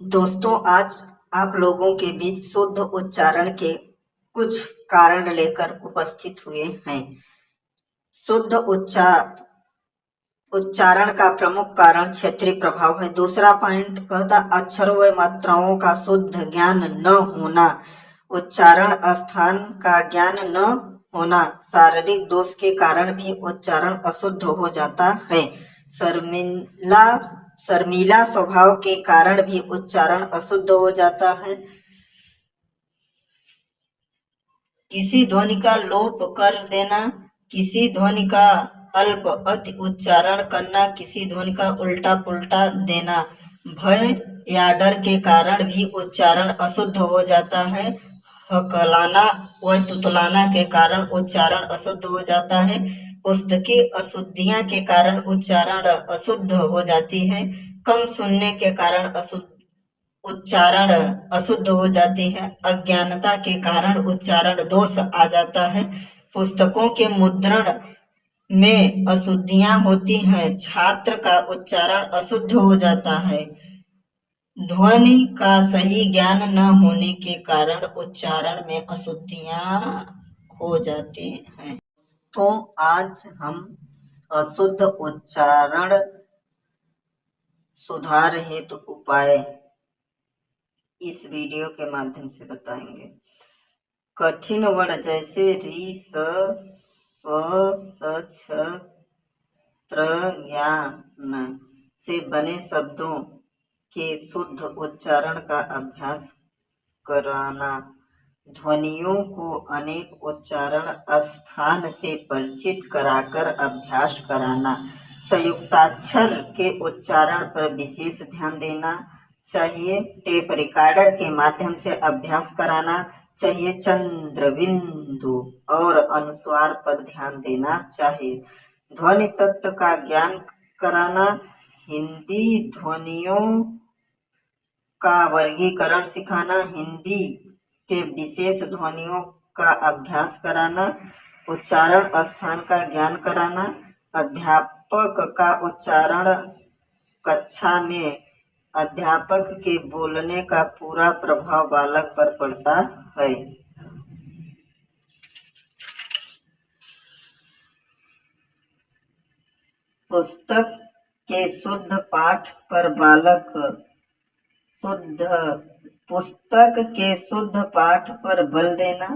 दोस्तों, आज आप लोगों के बीच शुद्ध उच्चारण के कुछ कारण लेकर उपस्थित हुए हैं। शुद्ध उच्चारण का प्रमुख कारण क्षेत्रीय प्रभाव है। दूसरा पॉइंट कहता अक्षरों व मात्राओं का शुद्ध ज्ञान न होना, उच्चारण स्थान का ज्ञान न होना, शारीरिक दोष के कारण भी उच्चारण अशुद्ध हो जाता है। शर्मीला स्वभाव के कारण भी उच्चारण अशुद्ध हो जाता है। किसी ध्वनि का लोप कर देना, किसी ध्वनि का अल्प अति उच्चारण करना, किसी ध्वनि का उल्टा पुल्टा देना, भय या डर के कारण भी उच्चारण अशुद्ध हो जाता है। हकलाना व तुतलाना के कारण उच्चारण अशुद्ध हो जाता है। पुस्तकी अशुद्धियां के कारण उच्चारण अशुद्ध हो जाती है। कम सुनने के कारण उच्चारण अशुद्ध हो जाती है। अज्ञानता के कारण उच्चारण दोष आ जाता है। पुस्तकों के मुद्रण में अशुद्धियां होती हैं, छात्र का उच्चारण अशुद्ध हो जाता है। ध्वनि का सही ज्ञान न होने के कारण उच्चारण में अशुद्धियां हो जाती हैं। तो आज हम अशुद्ध उच्चारण सुधार हेतु उपाय इस वीडियो के माध्यम से बताएंगे। कठिन वर्ण जैसे री, स, स्व, स, छ, त्र, ज्ञान से बने शब्दों के शुद्ध उच्चारण का अभ्यास कराना। ध्वनियों को अनेक उच्चारण स्थान से परिचित कराकर अभ्यास कराना। संयुक्ताक्षर के उच्चारण पर विशेष ध्यान देना चाहिए। टेप रिकॉर्डर के माध्यम से अभ्यास कराना चाहिए। चंद्र बिंदु और अनुस्वार पर ध्यान देना चाहिए। ध्वनि तत्व का ज्ञान कराना। हिंदी ध्वनियों का वर्गीकरण सिखाना। हिंदी के विशेष ध्वनियों का अभ्यास कराना। उच्चारण स्थान का ज्ञान कराना। अध्यापक का उच्चारण कक्षा में अध्यापक के बोलने का पूरा प्रभाव बालक पर पड़ता है। पुस्तक के शुद्ध पाठ पर बालक पुस्तक के शुद्ध पाठ पर बल देना।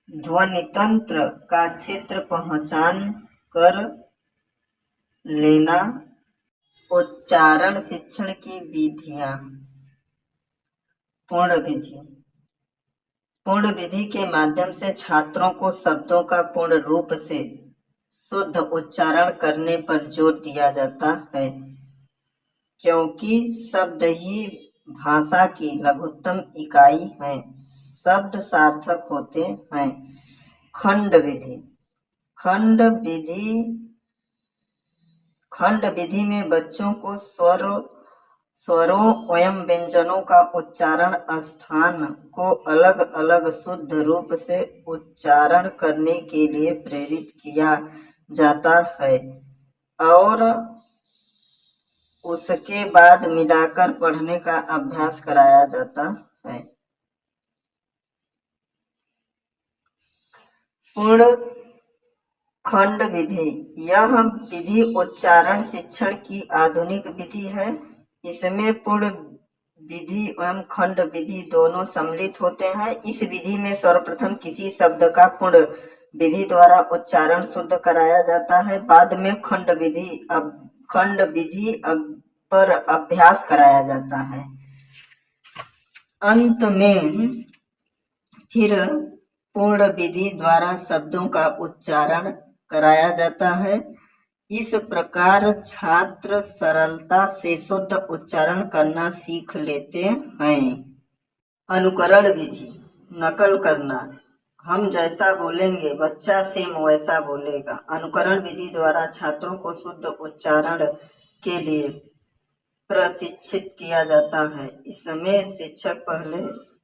ध्वनि तंत्र का चित्र पहचान कर लेना। उच्चारण शिक्षण की विधियां। पूर्ण विधि। पूर्ण विधि के माध्यम से छात्रों को शब्दों का पूर्ण रूप से शुद्ध उच्चारण करने पर जोर दिया जाता है, क्योंकि शब्द ही भाषा की लघुत्तम इकाई है। शब्द सार्थक होते हैं। खंड विधि। खंड विधि में बच्चों को स्वरों एवं व्यंजनों का उच्चारण स्थान को अलग अलग शुद्ध रूप से उच्चारण करने के लिए प्रेरित किया जाता है और उसके बाद मिलाकर पढ़ने का अभ्यास कराया जाता है। पूर्ण खंड विधि। यह विधि उच्चारण शिक्षण की आधुनिक विधि है। इसमें पूर्ण विधि एवं खंड विधि दोनों सम्मिलित होते हैं। इस विधि में सर्वप्रथम किसी शब्द का पूर्ण विधि द्वारा उच्चारण शुद्ध कराया जाता है। बाद में खंड विधि पर अभ्यास कराया जाता है। अंत में फिर पूर्ण विधि द्वारा शब्दों का उच्चारण कराया जाता है। इस प्रकार छात्र सरलता से शुद्ध उच्चारण करना सीख लेते हैं। अनुकरण विधि। नकल करना। हम जैसा बोलेंगे बच्चा सेम वैसा बोलेगा। अनुकरण विधि द्वारा छात्रों को शुद्ध उच्चारण के लिए प्रशिक्षित किया जाता है। इसमें शिक्षक पहले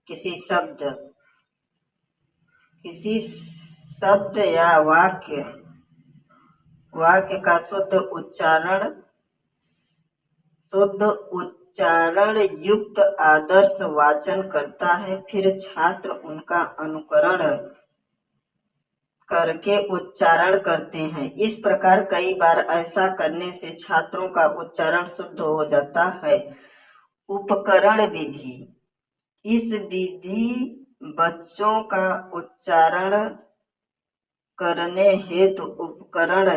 किसी शब्द या वाक्य का शुद्ध उच्चारण युक्त आदर्श वाचन करता है, फिर छात्र उनका अनुकरण करके उच्चारण करते हैं। इस प्रकार कई बार ऐसा करने से छात्रों का उच्चारण शुद्ध हो जाता है। उपकरण विधि, इस विधि बच्चों का उच्चारण करने हेतु उपकरण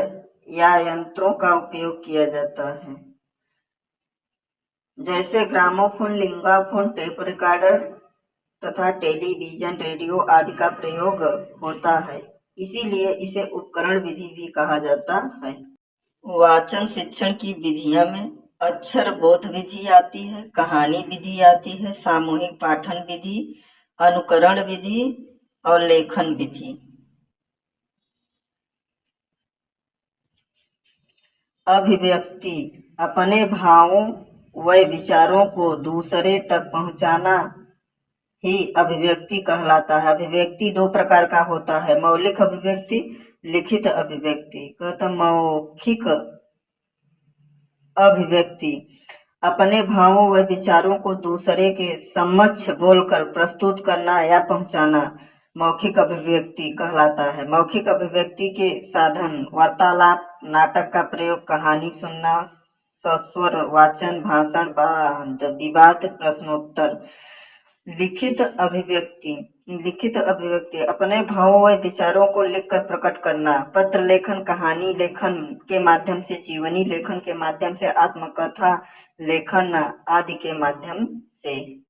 या यंत्रों का उपयोग किया जाता है, जैसे ग्रामोफोन, लिंगाफोन, टेप रिकॉर्डर तथा टेलीविजन, रेडियो आदि का प्रयोग होता है। इसीलिए इसे उपकरण विधि भी कहा जाता है। वाचन शिक्षण की विधियों में अक्षर बोध विधि आती है, कहानी विधि आती है, सामूहिक पाठन विधि, अनुकरण विधि और लेखन विधि। अभिव्यक्ति, अपने भावों व विचारों को दूसरे तक पहुंचाना ही अभिव्यक्ति कहलाता है। अभिव्यक्ति दो प्रकार का होता है, मौलिक अभिव्यक्ति, लिखित अभिव्यक्ति। कहता मौखिक अभिव्यक्ति अपने भावों व विचारों को दूसरे के समक्ष बोलकर प्रस्तुत करना या पहुंचाना मौखिक अभिव्यक्ति कहलाता है। मौखिक अभिव्यक्ति के साधन वार्तालाप, नाटक का प्रयोग, कहानी सुनना, सस्वर वाचन, भाषण, वाद विवाद, प्रश्नोत्तर। लिखित अभिव्यक्ति अपने भावों व विचारों को लिखकर प्रकट करना, पत्र लेखन, कहानी लेखन के माध्यम से, जीवनी लेखन के माध्यम से, आत्मकथा लेखन आदि के माध्यम से।